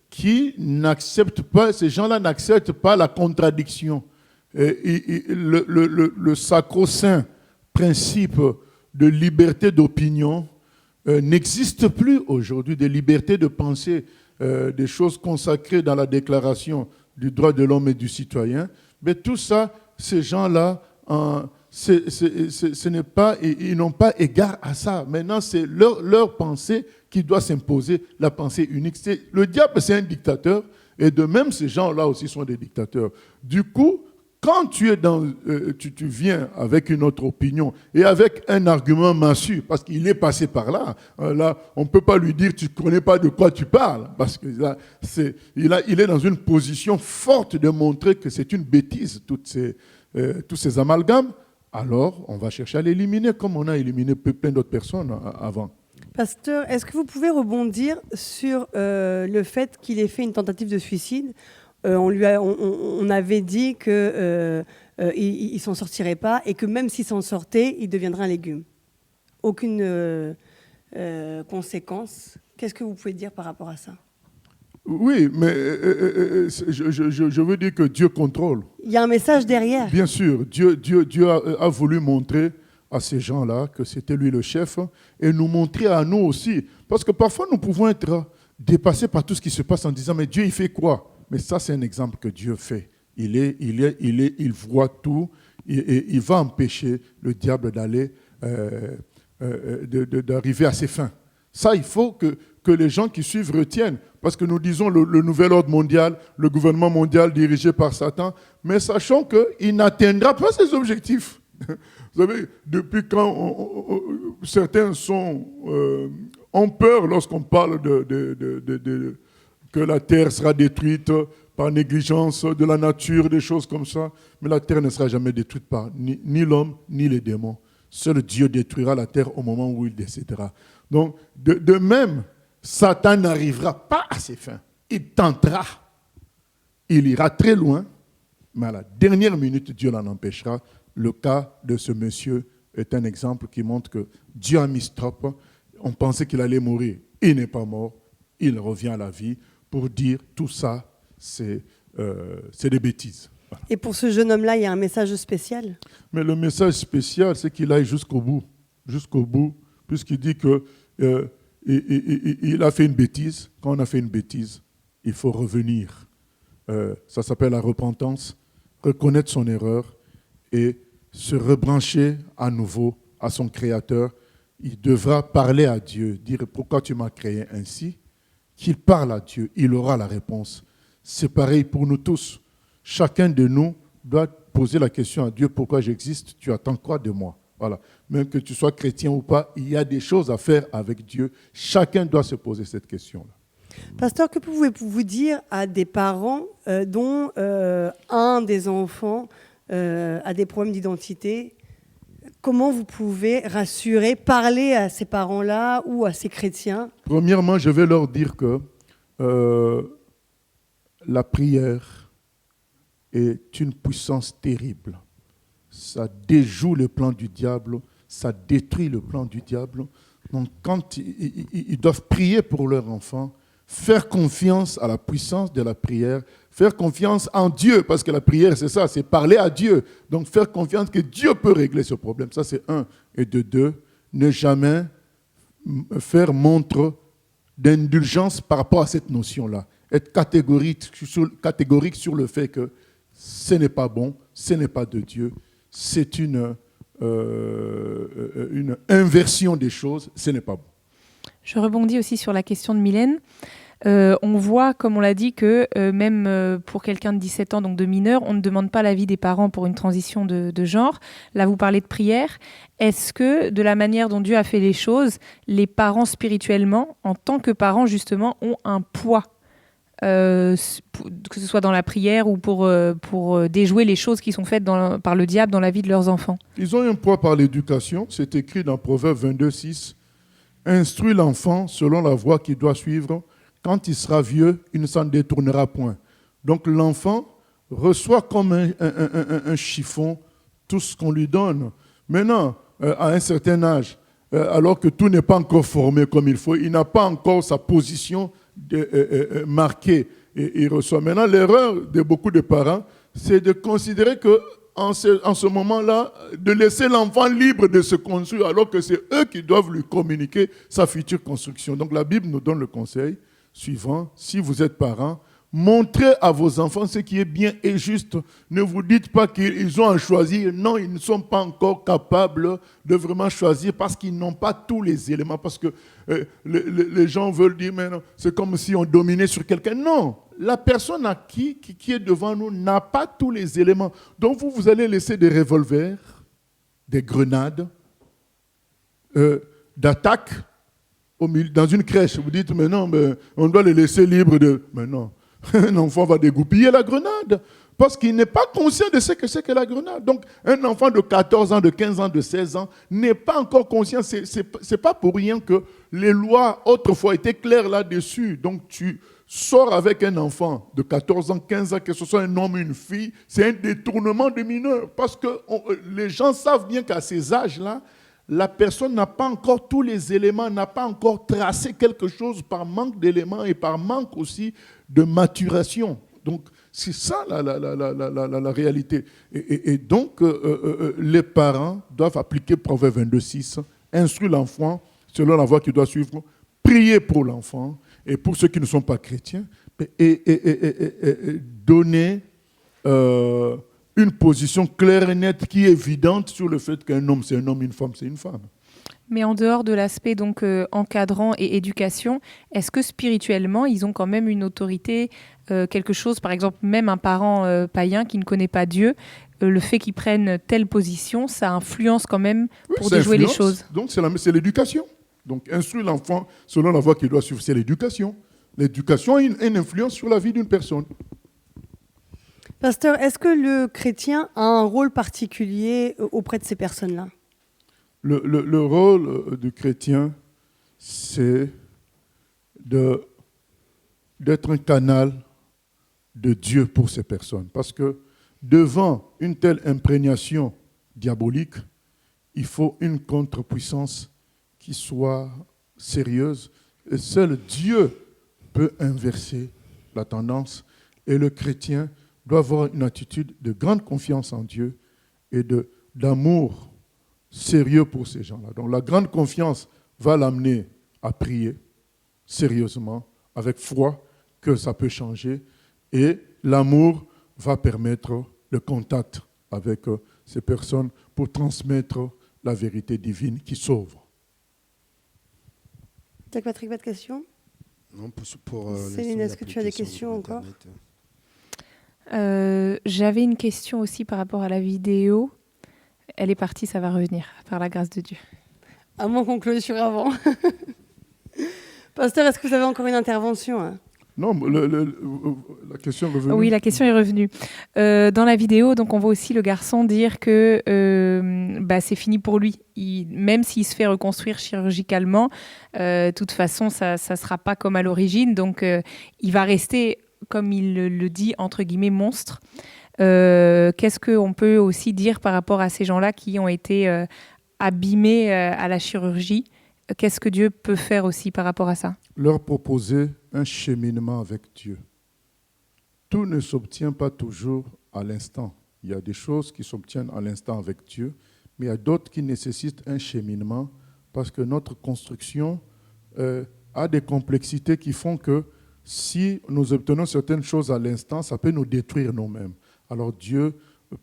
qui n'acceptent pas, ces gens-là n'acceptent pas la contradiction. Le sacro-saint principe de liberté d'opinion n'existe plus aujourd'hui, des libertés de penser, des choses consacrées dans la déclaration du droit de l'homme et du citoyen. Mais tout ça, ces gens-là, ce n'est pas, ils n'ont pas égard à ça. Maintenant, c'est leur pensée qui doit s'imposer, la pensée unique. Le diable, c'est un dictateur, et de même, ces gens-là aussi sont des dictateurs. Du coup, quand tu viens avec une autre opinion et avec un argument massu, parce qu'il est passé par là, on ne peut pas lui dire tu ne connais pas de quoi tu parles, parce qu'il est dans une position forte de montrer que c'est une bêtise, tous ces amalgames. Alors, on va chercher à l'éliminer comme on a éliminé plein d'autres personnes avant. Pasteur, est-ce que vous pouvez rebondir sur le fait qu'il ait fait une tentative de suicide? On avait dit qu'il ne s'en sortirait pas et que même s'il s'en sortait, il deviendrait un légume. Aucune conséquence. Qu'est-ce que vous pouvez dire par rapport à ça? Oui, mais je veux dire que Dieu contrôle. Il y a un message derrière. Bien sûr, Dieu a voulu montrer à ces gens-là que c'était lui le chef et nous montrer à nous aussi. Parce que parfois, nous pouvons être dépassés par tout ce qui se passe en disant « Mais Dieu, il fait quoi ?» Mais ça, c'est un exemple que Dieu fait. Il voit tout et il va empêcher le diable d'arriver à ses fins. Ça, il faut que les gens qui suivent retiennent. Parce que nous disons le nouvel ordre mondial, le gouvernement mondial dirigé par Satan, mais sachant qu'il n'atteindra pas ses objectifs. Vous savez, depuis quand certains ont peur lorsqu'on parle que la terre sera détruite par négligence de la nature, des choses comme ça, mais la terre ne sera jamais détruite par ni l'homme, ni les démons. Seul Dieu détruira la terre au moment où il décédera. Donc, de même, Satan n'arrivera pas à ses fins. Il tentera. Il ira très loin, mais à la dernière minute, Dieu l'en empêchera. Le cas de ce monsieur est un exemple qui montre que Dieu a mis stop. On pensait qu'il allait mourir. Il n'est pas mort. Il revient à la vie pour dire tout ça, c'est des bêtises. Voilà. Et pour ce jeune homme-là, il y a un message spécial? Mais le message spécial, c'est qu'il aille jusqu'au bout, puisqu'il dit que il a fait une bêtise. Quand on a fait une bêtise, il faut revenir. Ça s'appelle la repentance, reconnaître son erreur et se rebrancher à nouveau à son Créateur. Il devra parler à Dieu, dire « Pourquoi tu m'as créé ainsi ?» Qu'il parle à Dieu, il aura la réponse. C'est pareil pour nous tous. Chacun de nous doit poser la question à Dieu, pourquoi j'existe? Tu attends quoi de moi? Voilà. Même que tu sois chrétien ou pas, il y a des choses à faire avec Dieu. Chacun doit se poser cette question-là. Pasteur, que pouvez-vous dire à des parents dont un des enfants a des problèmes d'identité? Comment vous pouvez rassurer, parler à ces parents-là ou à ces chrétiens? Premièrement, je vais leur dire que la prière est une puissance terrible. Ça déjoue le plan du diable, ça détruit le plan du diable. Donc, quand ils doivent prier pour leur enfant, faire confiance à la puissance de la prière, faire confiance en Dieu, parce que la prière, c'est ça, c'est parler à Dieu. Donc, faire confiance que Dieu peut régler ce problème. Ça, c'est un. Et de deux, ne jamais faire montre d'indulgence par rapport à cette notion-là. Être catégorique sur le fait que ce n'est pas bon, ce n'est pas de Dieu. C'est une inversion des choses, ce n'est pas bon. Je rebondis aussi sur la question de Mylène. On voit, comme on l'a dit, que même pour quelqu'un de 17 ans, donc de mineur, on ne demande pas l'avis des parents pour une transition de genre. Là, vous parlez de prière. Est-ce que, de la manière dont Dieu a fait les choses, les parents spirituellement, en tant que parents, justement, ont un poids, que ce soit dans la prière ou pour déjouer les choses qui sont faites par le diable dans la vie de leurs enfants? Ils ont un poids par l'éducation. C'est écrit dans Proverbe 22, 6. « Instruis l'enfant selon la voie qu'il doit suivre. Quand il sera vieux, il ne s'en détournera point. » Donc l'enfant reçoit comme un chiffon tout ce qu'on lui donne. Maintenant, à un certain âge, alors que tout n'est pas encore formé comme il faut, il n'a pas encore sa position marquée et il reçoit. Maintenant, l'erreur de beaucoup de parents, c'est de considérer que en ce moment-là, de laisser l'enfant libre de se construire, alors que c'est eux qui doivent lui communiquer sa future construction. Donc la Bible nous donne le conseil suivant: si vous êtes parent, montrez à vos enfants ce qui est bien et juste. Ne vous dites pas qu'ils ont à choisir. Non, ils ne sont pas encore capables de vraiment choisir parce qu'ils n'ont pas tous les éléments. Parce que les gens veulent dire, mais non, c'est comme si on dominait sur quelqu'un. Non, la personne qui est devant nous n'a pas tous les éléments. Donc vous allez laisser des revolvers, des grenades, d'attaque dans une crèche. Vous dites, mais non, mais on doit les laisser libres de... Mais non. Un enfant va dégoupiller la grenade parce qu'il n'est pas conscient de ce que c'est que la grenade. Donc, un enfant de 14 ans, de 15 ans, de 16 ans n'est pas encore conscient. C'est pas pour rien que les lois autrefois étaient claires là-dessus. Donc, tu sors avec un enfant de 14 ans, 15 ans, que ce soit un homme ou une fille, c'est un détournement de mineur parce que les gens savent bien qu'à ces âges-là, la personne n'a pas encore tous les éléments, n'a pas encore tracé quelque chose par manque d'éléments et par manque aussi de maturation. Donc, c'est ça la réalité. Et donc, les parents doivent appliquer Proverbe 22, 6, instruire l'enfant selon la voie qu'il doit suivre, prier pour l'enfant et pour ceux qui ne sont pas chrétiens, et donner une position claire et nette qui est évidente sur le fait qu'un homme, c'est un homme, une femme, c'est une femme. Mais en dehors de l'aspect donc encadrant et éducation, est-ce que spirituellement, ils ont quand même une autorité, quelque chose, par exemple, même un parent païen qui ne connaît pas Dieu, le fait qu'ils prennent telle position, ça influence quand même Oui, pour ça déjouer les influence. choses. Donc c'est l'éducation. Donc instruire l'enfant selon la voie qu'il doit suivre, c'est l'éducation. L'éducation a une influence sur la vie d'une personne. Pasteur, est-ce que le chrétien a un rôle particulier auprès de ces personnes-là? Le rôle du chrétien, c'est d'être un canal de Dieu pour ces personnes. Parce que devant une telle imprégnation diabolique, il faut une contre-puissance qui soit sérieuse. Et seul Dieu peut inverser la tendance. Et le chrétien doit avoir une attitude de grande confiance en Dieu et d'amour sérieux pour ces gens-là. Donc la grande confiance va l'amener à prier sérieusement, avec foi, que ça peut changer. Et l'amour va permettre le contact avec ces personnes pour transmettre la vérité divine qui sauve. Jacques Patrick, pas de questions? Non, Céline, est-ce que tu as des questions encore? J'avais une question aussi par rapport à la vidéo. Elle est partie, ça va revenir, par la grâce de Dieu. À moins qu'on clôture avant. Pasteur, est-ce que vous avez encore une intervention, hein? Non, la question est revenue. Oui, la question est revenue. Dans la vidéo, donc, on voit aussi le garçon dire que c'est fini pour lui. Même s'il se fait reconstruire chirurgicalement, de toute façon, ça ne sera pas comme à l'origine. Donc, il va rester, comme il le dit, entre guillemets, monstre. Qu'est-ce qu'on peut aussi dire par rapport à ces gens-là qui ont été abîmés à la chirurgie? Qu'est-ce que Dieu peut faire aussi par rapport à ça? Leur proposer un cheminement avec Dieu. Tout ne s'obtient pas toujours à l'instant. Il y a des choses qui s'obtiennent à l'instant avec Dieu, mais il y a d'autres qui nécessitent un cheminement parce que notre construction a des complexités qui font que si nous obtenons certaines choses à l'instant, ça peut nous détruire nous-mêmes. Alors Dieu,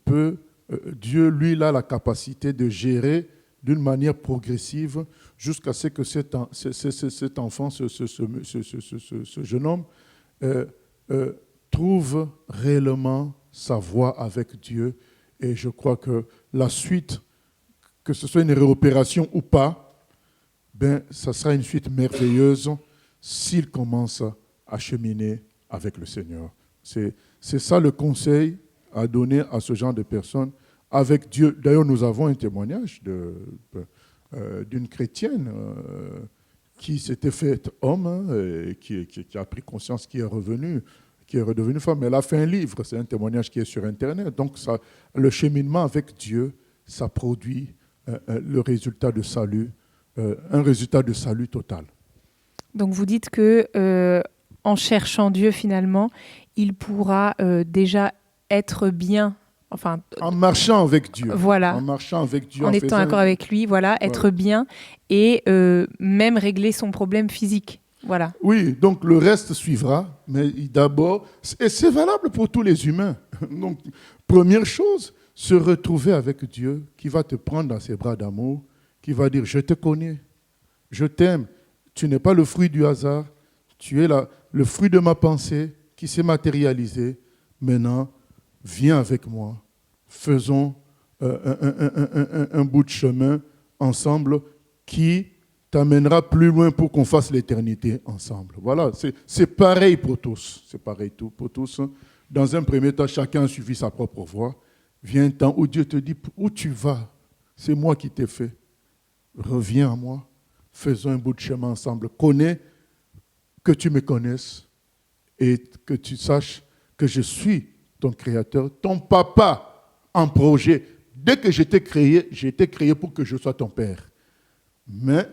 lui, il a la capacité de gérer d'une manière progressive jusqu'à ce que cet enfant, ce jeune homme, trouve réellement sa voie avec Dieu. Et je crois que la suite, que ce soit une réopération ou pas, ça sera une suite merveilleuse s'il commence à cheminer avec le Seigneur. C'est ça le conseil à donner à ce genre de personnes avec Dieu. D'ailleurs, nous avons un témoignage d'une chrétienne qui s'était faite homme, et qui a pris conscience, qui est redevenue femme. Elle a fait un livre, c'est un témoignage qui est sur Internet. Donc, le cheminement avec Dieu, ça produit le résultat de salut, un résultat de salut total. Donc, vous dites que en cherchant Dieu, finalement, il pourra déjà être bien. Enfin, en marchant avec Dieu. Voilà. En marchant avec Dieu. En étant d'accord avec lui, voilà, être bien et même régler son problème physique. Voilà. Oui, donc le reste suivra, mais d'abord, et c'est valable pour tous les humains. Donc, première chose, se retrouver avec Dieu qui va te prendre dans ses bras d'amour, qui va dire, je te connais, je t'aime, tu n'es pas le fruit du hasard, tu es le fruit de ma pensée qui s'est matérialisé. Maintenant, viens avec moi, faisons un bout de chemin ensemble qui t'amènera plus loin pour qu'on fasse l'éternité ensemble. Voilà, c'est pareil pour tous. C'est pareil pour tous. Dans un premier temps, chacun a suivi sa propre voie. Vient un temps où Dieu te dit, où tu vas? C'est moi qui t'ai fait. Reviens à moi. Faisons un bout de chemin ensemble. Connais, que tu me connaisses et que tu saches que je suis ton créateur, ton papa en projet. Dès que j'ai été créé pour que je sois ton père. Mais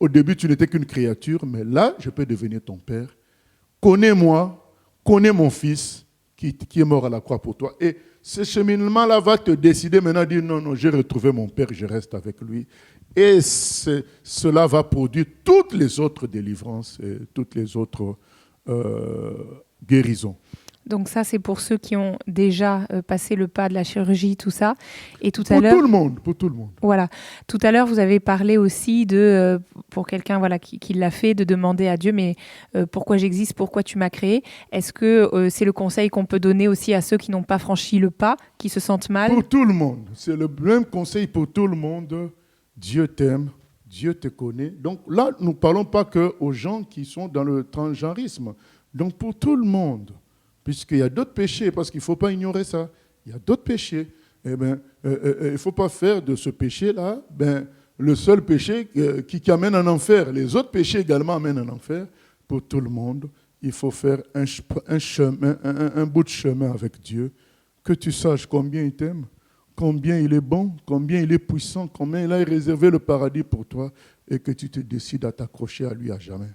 au début, tu n'étais qu'une créature, mais là, je peux devenir ton père. Connais-moi, connais mon fils qui est mort à la croix pour toi. Et ce cheminement-là va te décider maintenant de dire non, j'ai retrouvé mon père, je reste avec lui. Et cela va produire toutes les autres délivrances et toutes les autres guérisons. Donc ça, c'est pour ceux qui ont déjà passé le pas de la chirurgie, tout ça. Et tout à Pour l'heure, tout le monde, pour tout le monde. voilà. Tout à l'heure, vous avez parlé aussi de, pour quelqu'un voilà, qui l'a fait, de demander à Dieu, mais pourquoi j'existe, pourquoi tu m'as créé? Est-ce que c'est le conseil qu'on peut donner aussi à ceux qui n'ont pas franchi le pas, qui se sentent mal? Pour tout le monde. C'est le même conseil pour tout le monde. Dieu t'aime, Dieu te connaît. Donc là, nous ne parlons pas qu'aux gens qui sont dans le transgenrisme. Donc pour tout le monde, puisqu'il y a d'autres péchés, parce qu'il ne faut pas ignorer ça, il y a d'autres péchés. Eh bien, il ne faut pas faire de ce péché-là le seul péché qui amène en enfer. Les autres péchés également amènent en enfer. Pour tout le monde, il faut faire un bout de chemin avec Dieu, que tu saches combien il t'aime, combien il est bon, combien il est puissant, combien il a réservé le paradis pour toi, et que tu te décides à t'accrocher à lui à jamais.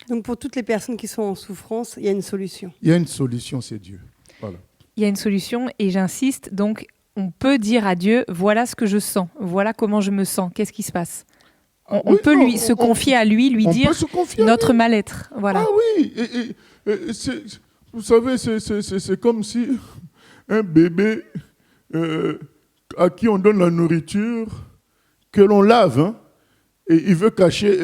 Donc pour toutes les personnes qui sont en souffrance, il y a une solution. Il y a une solution, c'est Dieu. Voilà. Il y a une solution et j'insiste, donc on peut dire à Dieu, voilà ce que je sens, voilà comment je me sens, qu'est-ce qui se passe? On peut se confier à lui, lui dire notre mal-être. Voilà. Ah oui, vous savez, c'est comme si un bébé à qui on donne la nourriture, que l'on lave, hein, et il veut cacher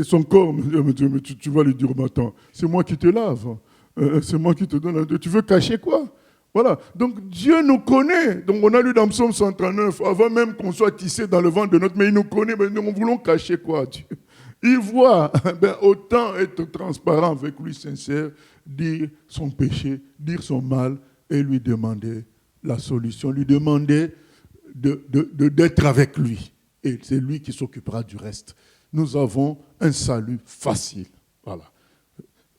son corps. Mais tu vas lui dire, attends, c'est moi qui te lave, c'est moi qui te donne la... Tu veux cacher quoi? Voilà, donc Dieu nous connaît. Donc on a lu dans Psaume 139, avant même qu'on soit tissé dans le ventre de notre mère, il nous connaît, mais nous voulons cacher quoi, Dieu? Il voit, autant être transparent avec lui, sincère, dire son péché, dire son mal, et lui demander la solution, lui demander d'être avec lui. Et c'est lui qui s'occupera du reste. Nous avons un salut facile. Voilà.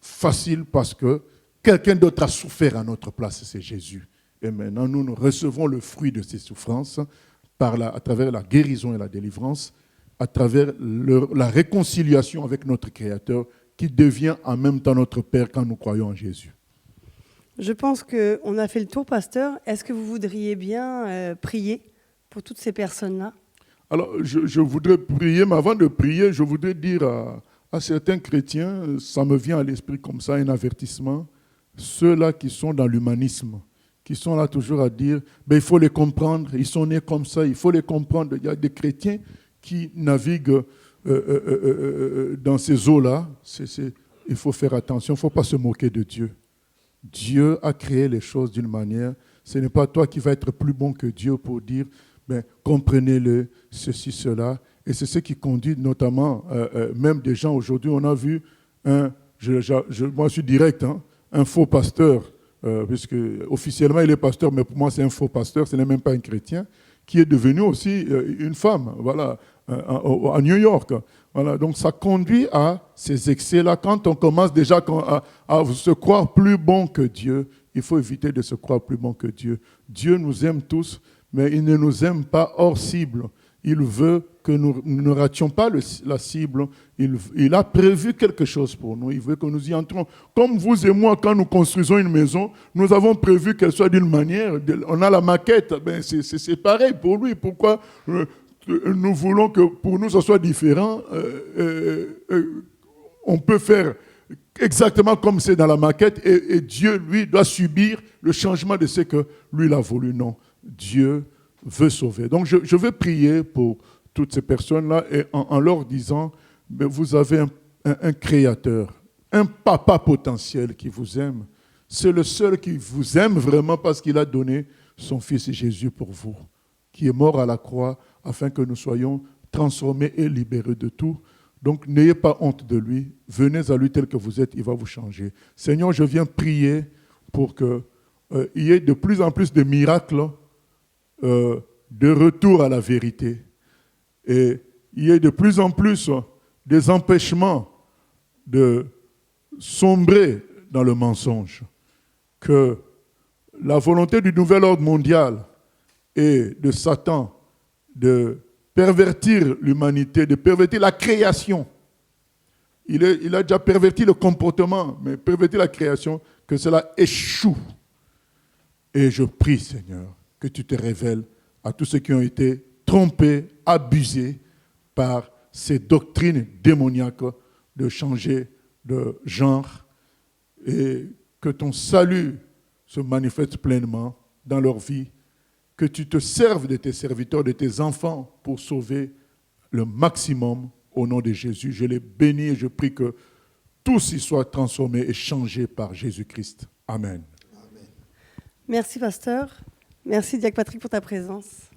Facile parce que quelqu'un d'autre a souffert à notre place, c'est Jésus. Et maintenant, nous recevons le fruit de ses souffrances à travers la guérison et la délivrance, à travers la réconciliation avec notre Créateur, qui devient en même temps notre Père quand nous croyons en Jésus. Je pense qu'on a fait le tour, pasteur. Est-ce que vous voudriez bien prier pour toutes ces personnes-là? Alors, je voudrais prier, mais avant de prier, je voudrais dire à certains chrétiens, ça me vient à l'esprit comme ça, un avertissement, ceux-là qui sont dans l'humanisme, qui sont là toujours à dire, il faut les comprendre, ils sont nés comme ça, il faut les comprendre. Il y a des chrétiens qui naviguent dans ces eaux-là. Il faut faire attention, il ne faut pas se moquer de Dieu. Dieu a créé les choses d'une manière. Ce n'est pas toi qui vas être plus bon que Dieu pour dire, comprenez-le, ceci, cela. Et c'est ce qui conduit notamment, même des gens aujourd'hui, on a vu, moi je suis direct, un faux pasteur, puisque officiellement il est pasteur, mais pour moi c'est un faux pasteur, ce n'est même pas un chrétien, qui est devenu aussi une femme, voilà, à New York. Voilà, donc ça conduit à ces excès-là. Quand on commence déjà à se croire plus bon que Dieu, il faut éviter de se croire plus bon que Dieu. Dieu nous aime tous, mais il ne nous aime pas hors cible. Il veut que nous ne rations pas la cible. Il a prévu quelque chose pour nous. Il veut que nous y entrons. Comme vous et moi, quand nous construisons une maison, nous avons prévu qu'elle soit d'une manière. On a la maquette. C'est pareil pour lui. Pourquoi nous voulons que pour nous, ça soit différent? On peut faire exactement comme c'est dans la maquette et Dieu, lui, doit subir le changement de ce que lui, il a voulu. Non, Dieu veut sauver. Donc, je veux prier pour toutes ces personnes-là et en leur disant, vous avez un créateur, un papa potentiel qui vous aime. C'est le seul qui vous aime vraiment parce qu'il a donné son fils Jésus pour vous, qui est mort à la croix afin que nous soyons transformés et libérés de tout. Donc, n'ayez pas honte de lui. Venez à lui tel que vous êtes, il va vous changer. Seigneur, je viens prier pour qu'il y ait de plus en plus de miracles de retour à la vérité. Et il y ait de plus en plus des empêchements de sombrer dans le mensonge. Que la volonté du nouvel ordre mondial et de Satan de pervertir l'humanité, de pervertir la création. Il a déjà perverti le comportement, mais pervertir la création, que cela échoue. Et je prie, Seigneur, que tu te révèles à tous ceux qui ont été trompés, abusés par ces doctrines démoniaques de changer de genre et que ton salut se manifeste pleinement dans leur vie, que tu te serves de tes serviteurs, de tes enfants pour sauver le maximum au nom de Jésus. Je les bénis et je prie que tous y soient transformés et changés par Jésus-Christ. Amen. Merci, pasteur. Merci, Diacre Patrick, pour ta présence.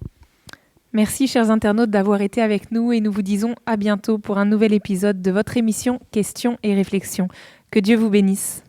Merci, chers internautes, d'avoir été avec nous et nous vous disons à bientôt pour un nouvel épisode de votre émission Questions et réflexions. Que Dieu vous bénisse.